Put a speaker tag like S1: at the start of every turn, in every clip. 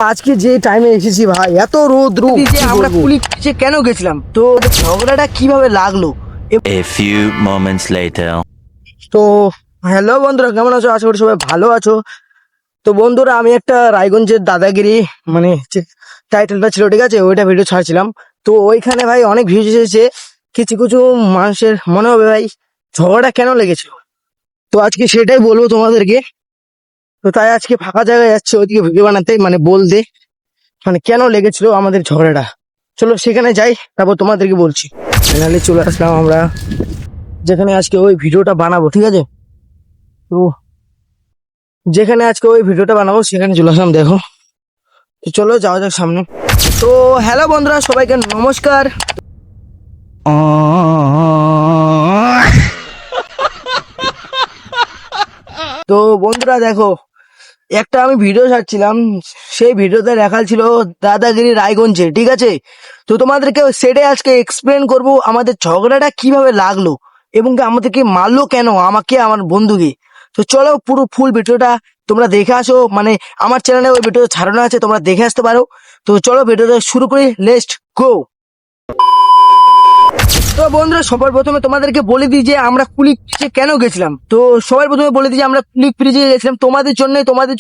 S1: আজকে যে টাইমে এসেছি ভাই, এত রোদ্রু
S2: যে আমরা পুলিশ কেন গেছিলাম, তো ঝগড়াটা কিভাবে লাগলো।
S3: A few moments later.
S1: তো হ্যালো বন্ধুরা, কেমন আছো? আশা করি সবাই ভালো আছো। তো বন্ধুরা, আমি একটা রায়গঞ্জের দাদাগিরি মানে টাইটেলটা ছিল, ঠিক আছে, ওইটা ভিডিও ছাড়ছিলাম। তো ওইখানে ভাই অনেক ভিউজ এসেছে। কিছু কিছু মানুষের মনে হবে ভাই ঝগড়া কেন লেগেছিল, তো আজকে সেটাই বলবো তোমাদেরকে। তো তাই আজকে ফাঁকা জায়গায় যাচ্ছে ওইদিকে ভিডিও বানাতে, মানে বলতে মানে কেন লেগেছিল আমাদের ঝগড়াটা। চলো সেখানে যাই, তারপর তোমাদেরকে বলছি। ফাইনালি চলে আসলাম আমরা যেখানে আজকে ওই ভিডিওটা বানাবো, ঠিক আছে। তো যেখানে আজকে ওই ভিডিওটা বানাবো সেখানে চলে আসলাম, দেখো। তো চলো যাওয়া যাক সামনে। তো হ্যালো বন্ধুরা, সবাইকে নমস্কার। তো বন্ধুরা দেখো, একটা আমি ভিডিও ছাড়ছিলাম, সেই ভিডিওতে লেখা ছিল দাদাগিরি রায়গঞ্জে, ঠিক আছে। তো তোমাদেরকে সেটাই আজকে এক্সপ্লেন করব আমাদের ঝগড়াটা কিভাবে লাগলো এবং কি আমাদেরকে মারলো কেন, আমাকে আমার বন্ধুকে। তো চলো পুরো ফুল ভিডিওটা তোমরা দেখে আসো, মানে আমার চ্যানেলে ওই ভিডিও ছাড়ানো আছে, তোমরা দেখে আসতে পারো। তো চলো ভিডিওটা শুরু করি, লেটস গো। তো বন্ধুরা, সবার প্রথমে তোমাদেরকে বলে দিই যে আমরা কুলিক ব্রিজে কেন গেছিলাম। তো সবার প্রথমে বলে দিই যে আমরা কুলিক ব্রিজে গেছিলাম তোমাদের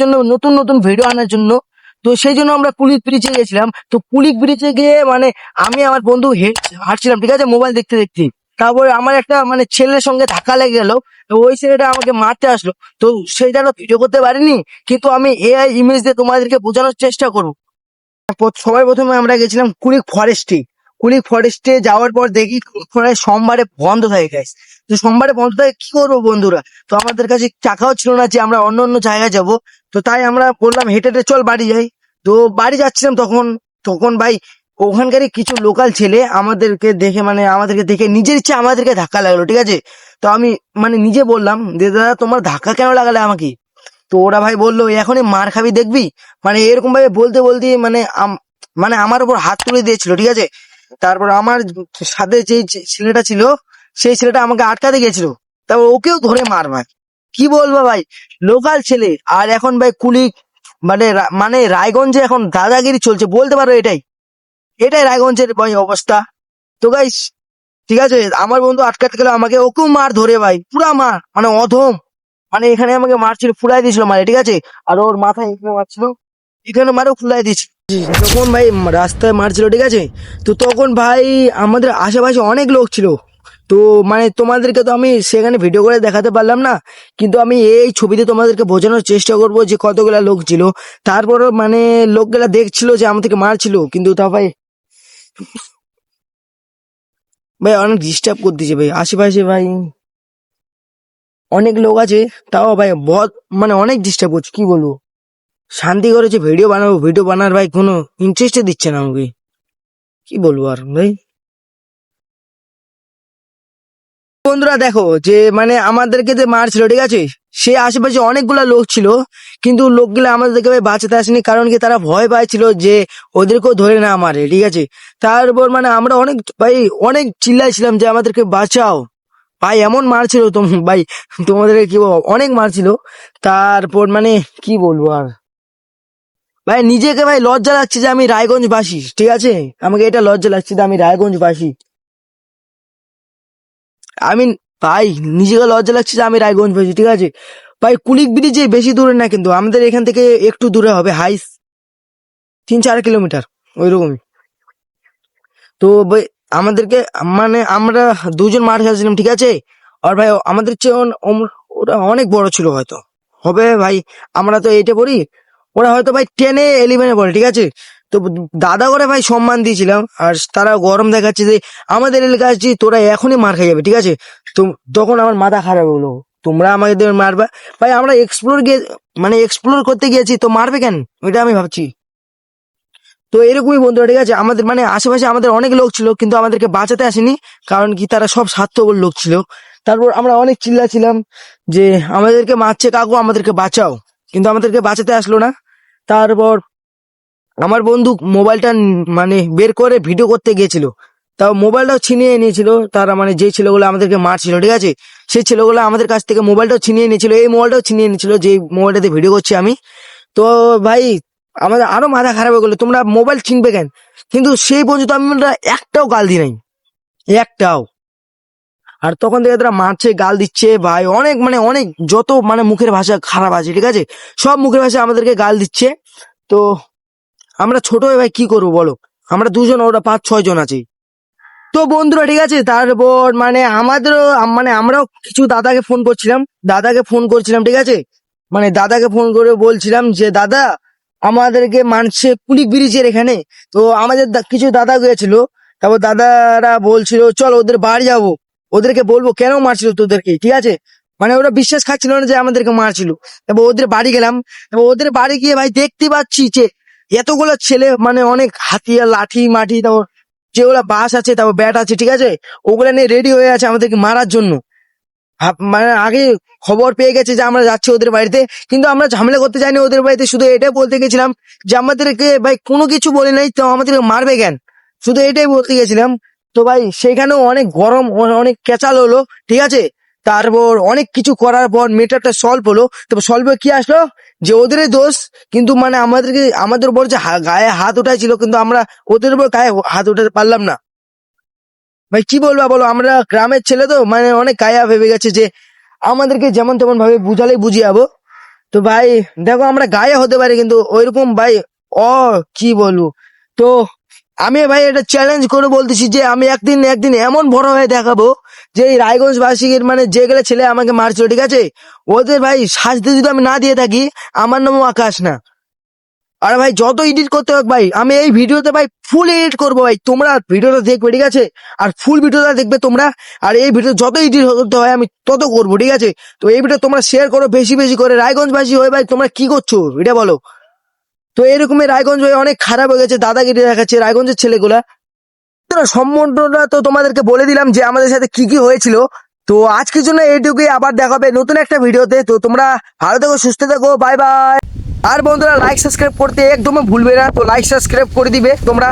S1: জন্য নতুন নতুন ভিডিও আনার জন্য। তো সেই জন্য আমরা কুলিক ব্রিজে গেছিলাম। তো কুলিক ব্রিজে গিয়ে মানে আমি আমার বন্ধু হাঁটছিলাম, ঠিক আছে, মোবাইল দেখতে দেখতে। তারপরে আমার একটা মানে ছেলের সঙ্গে ধাক্কা লেগে গেল। তো ওই ছেলেটা আমাকে মারতে আসলো। তো সেইটা ভিডিও করতে পারিনি, কিন্তু আমি এআই ইমেজ দিয়ে তোমাদেরকে বোঝানোর চেষ্টা করবো। সবার প্রথমে আমরা গেছিলাম কুলিক ফরেস্টে যাওয়ার পর দেখি সোমবারে বন্ধ থাকে গাইস। তো সোমবারে বন্ধ থাকে, কি করবো বন্ধুরা? তো আমাদের কাছে টাকাও ছিল না যে আমরা অন্য অন্য জায়গায় যাব। তো তাই আমরা বললাম হেঁটে হেঁটে চল বাড়ি যাই। তো বাড়ি যাচ্ছিলাম, তখন তখন ভাই ওখানকারই কিছু লোকাল ছেলে আমাদেরকে দেখে নিজের ইচ্ছে আমাদেরকে ধাক্কা লাগলো, ঠিক আছে। তো আমি মানে নিজে বললাম যে দাদা তোমার ধাক্কা কেন লাগালে আমাকে? তো ওরা ভাই বললো এখনই মার খাবি দেখবি, মানে এরকম ভাবে বলতে বলতে মানে আমার উপর হাত তুলে দিয়েছিল, ঠিক আছে। তারপর আমার সাথে যে ছেলেটা ছিল, সেই ছেলেটা আমাকে আটকাতে গেছিল। তারপর ওকেও ধরে মার ভাই, কি বলবো ভাই, লোকাল ছেলে। আর এখন ভাই কুলিক মানে রায়গঞ্জে এখন দাদাগিরি চলছে বলতে পারো, এটাই এটাই রায়গঞ্জের ভাই অবস্থা। তো গাইস, ঠিক আছে, আমার বন্ধু আটকাতে গেল আমাকে, ওকেও মার ধরে ভাই, পুরা মার, মানে অধম। মানে এখানে আমাকে মারছিল, ফুলাই দিয়েছিল মারে, ঠিক আছে। আর ওর মাথায় এখানে মারছিল, এখানে মারেও ফুলাই দিয়েছিল। যখন ভাই রাস্তায় মারছিল, ঠিক আছে, তো তখন ভাই আমাদের আশেপাশে অনেক লোক ছিল। তো মানে তোমাদেরকে তো আমি সেখানে ভিডিও করে দেখাতে পারলাম না, কিন্তু আমি এই ছবিতে তোমাদেরকে বোঝানোর চেষ্টা করব যে কতগুলা লোক ছিল। তারপরও মানে লোকগুলা দেখছিল যে আমাদেরকে মারছিল, কিন্তু তা ভাই ভাই অনেক ডিস্টার্ব করতেছে ভাই আশেপাশে, ভাই অনেক লোক আছে, তাও ভাই বহুত মানে অনেক ডিস্টার্ব করছে, কি বলবো। শান্তি করে যে ভিডিও বানাবো, ভিডিও বানার ভাই কোনো ইন্টারেস্টে দিচ্ছে না আমাকে, কি বলবো আর ভাই। বন্ধুরা দেখো, যে মানে আমাদেরকে যে মারছিল, ঠিক আছে, সে আশেপাশে অনেকগুলা লোক ছিল, কিন্তু লোকগুলা আমাদেরকে ভাই বাঁচাতে আসেনি, কারণ কি তারা ভয় পাইছিল যে ওদেরকেও ধরে না মারে, ঠিক আছে। তারপর মানে আমরা অনেক ভাই অনেক চিল্লাইছিলাম যে আমাদেরকে বাঁচাও ভাই, এমন মারছিল ভাই তোমাদেরকে কি বলবো, অনেক মারছিল। তারপর মানে কি বলবো আর ভাই, নিজেকে ভাই লজ্জা লাগছে যে আমি রায়গঞ্জবাসী, ঠিক আছে, আমাকে এটা লজ্জা লাগছে যে আমি রায়গঞ্জবাসী। আমি ভাই নিজেকে লজ্জা লাগছে যে আমি রায়গঞ্জবাসী, ঠিক আছে। ভাই কুলিক ব্রিজে বেশি দূরে না, কিন্তু আমাদের এখান থেকে একটু দূরে হবে, হাইস 3-4 কিলোমিটার ওইরকমই। তো ভাই আমাদেরকে মানে আমরা দুজন মার খেয়েছিলাম, ঠিক আছে। আর ভাই আমাদের চেয়ে ওরা অনেক বড় ছিল, হয়তো হবে ভাই, আমরা তো এইটে পড়ি, ওরা হয়তো ভাই 10-11 পড়ে, ঠিক আছে। তো দাদা করে ভাই সম্মান দিয়েছিলাম, আর তারা গরম দেখাচ্ছে যে আমাদের এলাকায় আসছি, তোরা এখনই মার খেয়ে যাবে, ঠিক আছে। তো তখন আমার মাথা খারাপ হলো, তোমরা আমাদের মারবা ভাই, আমরা এক্সপ্লোর করতে গিয়েছি, তো মারবে কেন, এটা আমি ভাবছি। তো এরকমই বন্ধুরা, ঠিক আছে, আমাদের মানে আশেপাশে আমাদের অনেক লোক ছিল, কিন্তু আমাদেরকে বাঁচাতে আসেনি, কারণ কি তারা সব স্বার্থপর লোক ছিল। তারপর আমরা অনেক চিল্লাছিলাম যে আমাদেরকে মারছে কাকু, আমাদেরকে বাঁচাও, কিন্তু আমাদেরকে বাঁচাতে আসলো না। তারপর আমার বন্ধু মোবাইলটা মানে বের করে ভিডিও করতে গিয়েছিল, তাও মোবাইলটাও ছিনিয়ে নিয়েছিল তারা, মানে যে ছেলেগুলো আমাদেরকে মারছিল, ঠিক আছে, সেই ছেলেগুলো আমাদের কাছ থেকে মোবাইলটাও ছিনিয়ে নিয়েছিল, এই মোবাইলটাও ছিনিয়ে নিয়েছিল যে মোবাইলটাতে ভিডিও করছি আমি। তো ভাই আমাদের আরো মাথা খারাপ হয়ে গেলো, তোমরা মোবাইল চিনবে কেন? কিন্তু সেই পর্যন্ত আমরা একটাও গাল দিই নাই, একটাও। আর তখন থেকে তারা মারছে, গাল দিচ্ছে ভাই, অনেক মানে অনেক যত মানে মুখের ভাষা খারাপ আছে, ঠিক আছে, সব মুখের ভাষা আমাদেরকে গাল দিচ্ছে। তো আমরা ছোট হয়ে ভাই কি করবো বলো, আমরা দুজন, ওরা 5-6 জন আছি। তো বন্ধুরা ঠিক আছে, তারপর মানে আমাদেরও মানে আমরাও কিছু দাদাকে ফোন করছিলাম, ঠিক আছে, মানে দাদাকে ফোন করে বলছিলাম যে দাদা আমাদেরকে মানছে কুলিক ব্রিজের এখানে। তো আমাদের কিছু দাদা গিয়েছিল, তারপর দাদারা বলছিল চল ওদের বাড়ি যাবো, ওদেরকে বলবো কেন মারছিল তোদেরকে, ঠিক আছে, মানে ওরা বিশ্বাস খাচ্ছিল না যে আমাদেরকে মারছিল। তারপর ওদের বাড়ি গেলাম, তারপর ওদের বাড়ি গিয়ে ভাই দেখতে পাচ্ছি যে এতগুলো ছেলে, মানে অনেক হাতিয়ার, লাঠি মাটি, তারপর যেগুলা বাস আছে, তারপর ব্যাট আছে, ঠিক আছে, ওগুলা নিয়ে রেডি হয়ে আছে আমাদেরকে মারার জন্য। মানে আগে খবর পেয়ে গেছে যে আমরা যাচ্ছি ওদের বাড়িতে, কিন্তু আমরা ঝামেলা করতে যাইনি ওদের বাড়িতে, শুধু এটাই বলতে গেছিলাম যে আমাদেরকে ভাই কোনো কিছু বলে নাই, তো আমাদেরকে মারবে কেন, শুধু এটাই বলতে গেছিলাম। তো ভাই সেখানেও অনেক গরম, অনেক কেচাল হলো, ঠিক আছে, তারপর অনেক কিছু করার পর মেটারটা সলভ হলো। তারপর সলভে কি আসলো যে ওদেরই দোষ, কিন্তু মানে আমাদের উপর যে গায়ে হাত উঠাইছিল, কিন্তু আমরা ওদের উপর গায়ে হাত উঠাতে পারলাম না। ভাই কি বলবো বলো, আমরা গ্রামের ছেলে তো মানে অনেক গায়া ভেবে গেছে যে আমাদেরকে যেমন তেমন ভাবে বুঝালেই বুঝিয়ে যাবো। তো ভাই দেখো আমরা গায়ে হতে পারি, কিন্তু ওইরকম ভাই কি বলবো। তো আমি ভাই এটা চ্যালেঞ্জ করে বলতেছি যে আমি একদিন এমন বড় হয়ে দেখাবো যে এই রায়গঞ্জবাসীর মানে যেগুলো ছেলে আমাকে মারছিল, ঠিক আছে, ওদের ভাই শাস্তি যদি আমি না দিয়ে থাকি, আমার নামও আকাশ না। আর ভাই যত এডিট করতে হোক ভাই, আমি এই ভিডিওতে ভাই ফুল এডিট করবো ভাই, তোমরা ভিডিওটা দেখবে, ঠিক আছে, আর ফুল ভিডিওটা দেখবে তোমরা। আর এই ভিডিও যত এডিট করতে হয় আমি তত করবো, ঠিক আছে। তো এই ভিডিও তোমরা শেয়ার করো বেশি বেশি করে। রায়গঞ্জবাসী হয়ে ভাই তোমরা কি করছো এটা বলো। তো এরকমই রায়গঞ্জ হয়ে অনেক খারাপ হয়ে গেছে, দাদাগিরি দেখাচ্ছে রায়গঞ্জের ছেলেগুলা। সম্বন্ধটা তো তোমাদেরকে বলে দিলাম যে আমাদের সাথে কি কি হয়েছিল। তো আজকের জন্য এইটুকুই, আবার দেখা হবে নতুন একটা ভিডিওতে। তো তোমরা ভালো থেকো, সুস্থ থেকো, বাই বাই। আর বন্ধুরা লাইক সাবস্ক্রাইব করতে একদমই ভুলবে না, তো লাইক সাবস্ক্রাইব করে দিবে তোমরা।